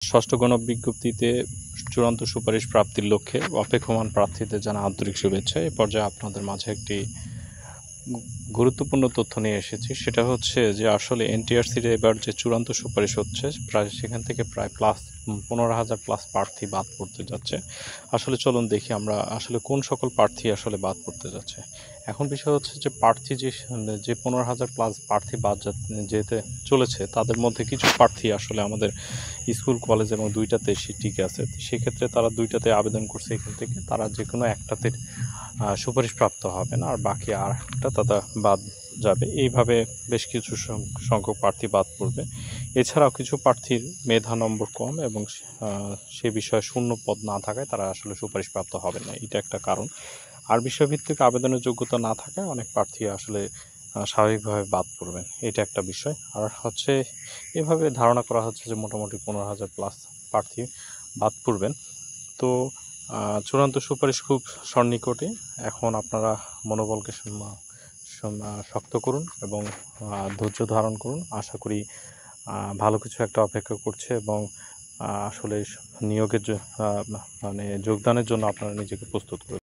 ষষ্ঠ গণবিজ্ঞপ্তিতে চূড়ান্ত সুপারিশ প্রাপ্তির লক্ষ্যে অপেক্ষমান প্রার্থীদের জানা আন্তরিক শুভেচ্ছা। এ পর্যায়ে আপনাদের মাঝে একটি গুরুত্বপূর্ণ তথ্য নিয়ে এসেছি। সেটা হচ্ছে যে আসলে এনটিআরসির এবার যে চূড়ান্ত সুপারিশ হচ্ছে, প্রায় সেখান থেকে প্রায় 15,000 প্লাস প্রার্থী বাদ পড়তে যাচ্ছে। আসলে চলুন দেখি আমরা আসলে কোন সকল প্রার্থী আসলে বাদ পড়তে যাচ্ছে। এখন বিষয় হচ্ছে যে প্রার্থী যে 15,000 প্লাস প্রার্থী বাদ যেতে চলেছে, তাদের মধ্যে কিছু প্রার্থী আসলে আমাদের স্কুল, কলেজ এবং দুইটাতে টিকে আছে। সেক্ষেত্রে তারা দুইটাতে আবেদন করছে। এখান থেকে তারা যে কোনো একটাতে সুপারিশ প্রাপ্ত হবেন, আর বাকি আর একটা তারা বাদ যাবে। এইভাবে বেশ কিছু সংখ্যক প্রার্থী বাদ পড়বে। এছাড়াও কিছু প্রার্থীর মেধা নম্বর কম এবং সে বিষয়ে শূন্য পদ না থাকায় তারা আসলে সুপারিশ প্রাপ্ত হবে না, এটা একটা কারণ। আর বিষয়ভিত্তিক আবেদনের যোগ্যতা না থাকায় অনেক প্রার্থী আসলে স্বাভাবিকভাবে বাদ পড়বেন, এটা একটা বিষয়। আর হচ্ছে এভাবে ধারণা করা হচ্ছে যে মোটামুটি 15,000 প্লাস প্রার্থী বাদ পড়বেন। তো চূড়ান্ত সুপারিশ খুব সন্নিকটে। এখন আপনারা মনোবলকে শক্ত করুন এবং ধৈর্য ধারণ করুন। আশা করি ভালো কিছু একটা অপেক্ষা করছে এবং আসলে নিয়োগের মানে যোগদানের জন্য আপনারা নিজেকে প্রস্তুত করুন।